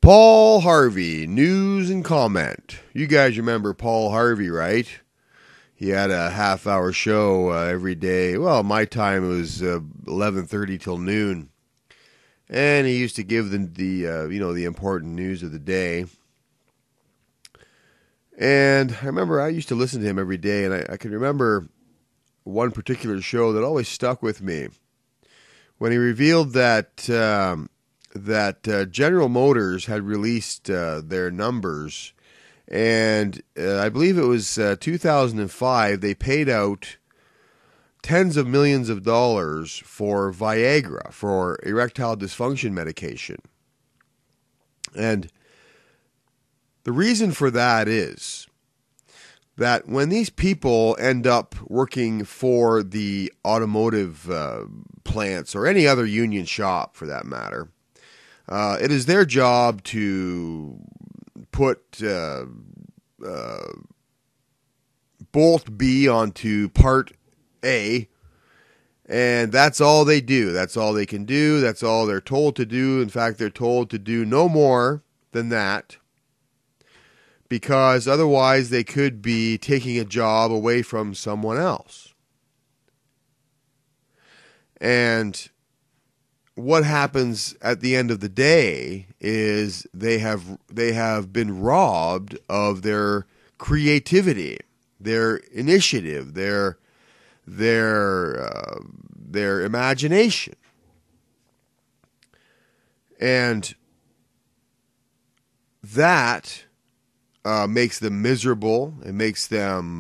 Paul Harvey, news and comment. You guys remember Paul Harvey, right? He had a half-hour show every day. Well, my time was 11:30 till noon, and he used to give the important news of the day. And I remember I used to listen to him every day, and I can remember one particular show that always stuck with me when he revealed that General Motors had released their numbers, and I believe it was 2005. They paid out tens of millions of dollars for Viagra, for erectile dysfunction medication. And the reason for that is that when these people end up working for the automotive plants or any other union shop for that matter, it is their job to put bolt B onto part A, and that's all they do. That's all they can do. That's all they're told to do. In fact, they're told to do no more than that, because otherwise they could be taking a job away from someone else. And what happens at the end of the day is they have been robbed of their creativity, their initiative, their imagination, and that makes them miserable. It makes them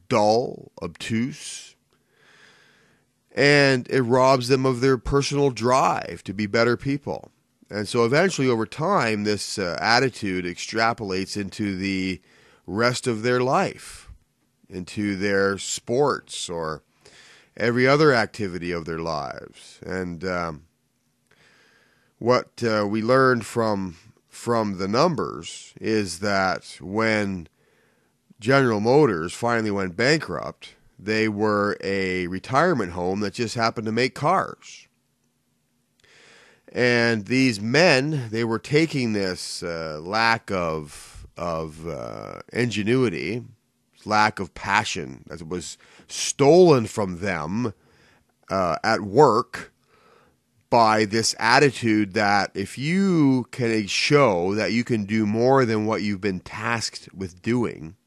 dull, obtuse. And it robs them of their personal drive to be better people. And so eventually, over time, this attitude extrapolates into the rest of their life, into their sports or every other activity of their lives. And what we learned from the numbers is that when General Motors finally went bankrupt, they were a retirement home that just happened to make cars. And these men, they were taking this lack of ingenuity, lack of passion, as it was stolen from them at work, by this attitude that if you can show that you can do more than what you've been tasked with doing,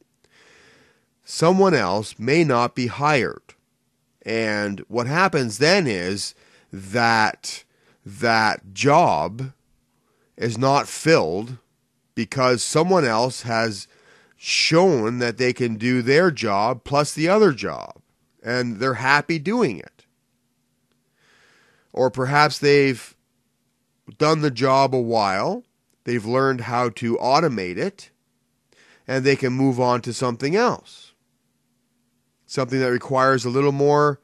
someone else may not be hired. And what happens then is that job is not filled because someone else has shown that they can do their job plus the other job, and they're happy doing it. Or perhaps they've done the job a while, they've learned how to automate it, and they can move on to something else. Something that requires a little more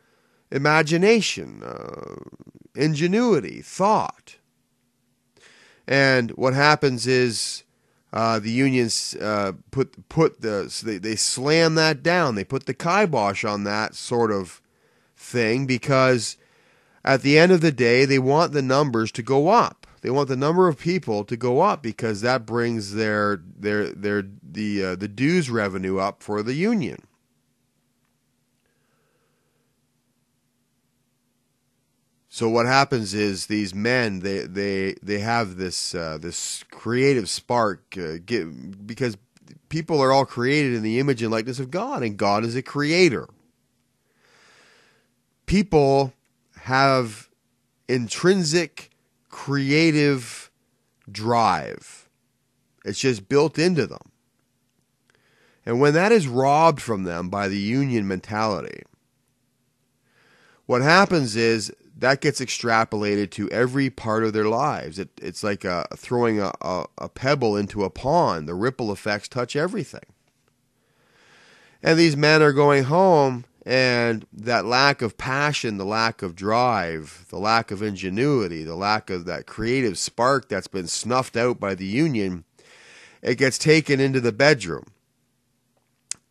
imagination, ingenuity, thought. And what happens is the unions they slam that down. They put the kibosh on that sort of thing because at the end of the day, they want the numbers to go up. They want the number of people to go up because that brings the dues revenue up for the union. So what happens is these men they have this creative spark because people are all created in the image and likeness of God, and God is a creator. People have intrinsic creative drive. It's just built into them. And when that is robbed from them by the union mentality, what happens is that gets extrapolated to every part of their lives. It's like throwing a pebble into a pond. The ripple effects touch everything. And these men are going home, and that lack of passion, the lack of drive, the lack of ingenuity, the lack of that creative spark that's been snuffed out by the union, it gets taken into the bedroom.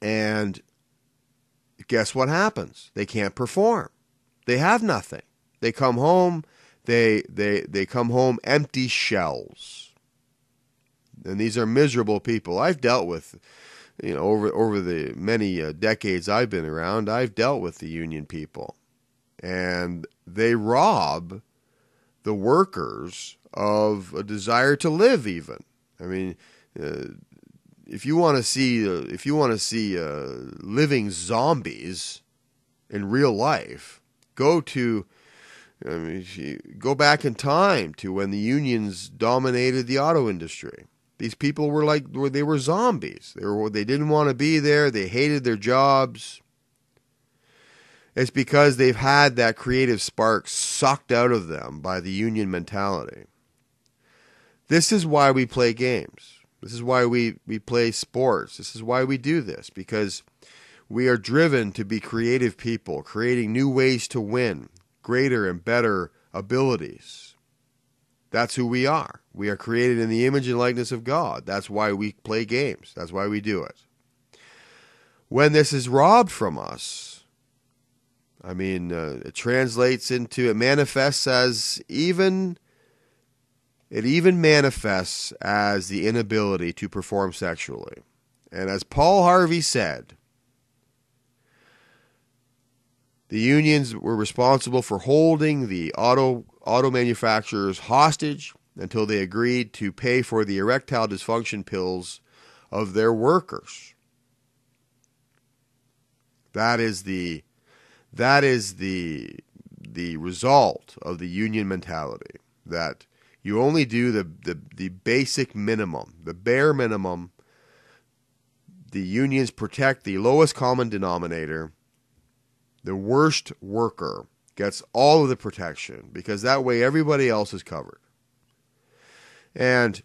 And guess what happens? They can't perform. They have nothing. They come home, They come home empty shells. And these are miserable people. I've dealt with, over the many decades I've been around, I've dealt with the union people. And they rob the workers of a desire to live even. I mean, if you want to see living zombies in real life, go back in time to when the unions dominated the auto industry. These people they were zombies. They didn't want to be there. They hated their jobs. It's because they've had that creative spark sucked out of them by the union mentality. This is why we play games. This is why we play sports. This is why we do this, because we are driven to be creative people, creating new ways to win, greater and better abilities. That's who we are. We are created in the image and likeness of God. That's why we play games. That's why we do it. When this is robbed from us, it translates into, it manifests as it even manifests as the inability to perform sexually. And as Paul Harvey said, the unions were responsible for holding the auto manufacturers hostage until they agreed to pay for the erectile dysfunction pills of their workers. That is the result of the union mentality, that you only do the basic minimum, the bare minimum. The unions protect the lowest common denominator. The worst worker gets all of the protection, because that way everybody else is covered. And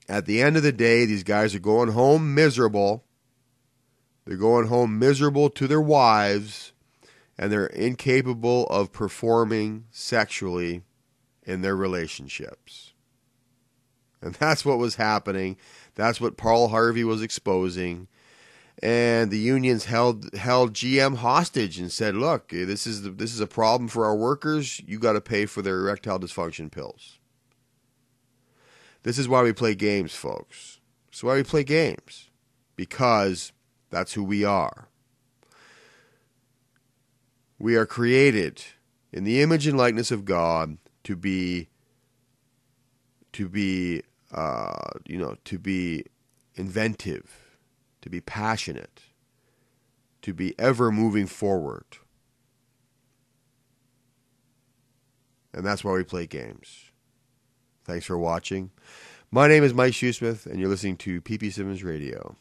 at the end of the day, these guys are going home miserable. They're going home miserable to their wives, and they're incapable of performing sexually in their relationships. And that's what was happening. That's what Paul Harvey was exposing. And the unions held GM hostage and said, look, this is a problem for our workers. You got to pay for their erectile dysfunction pills. This is why we play games, folks. This is why we play games. Because that's who we are. We are created in the image and likeness of God to be inventive, to be passionate, to be ever moving forward. And that's why we play games. Thanks for watching. My name is Mike Shoesmith, and you're listening to PP Simmons Radio.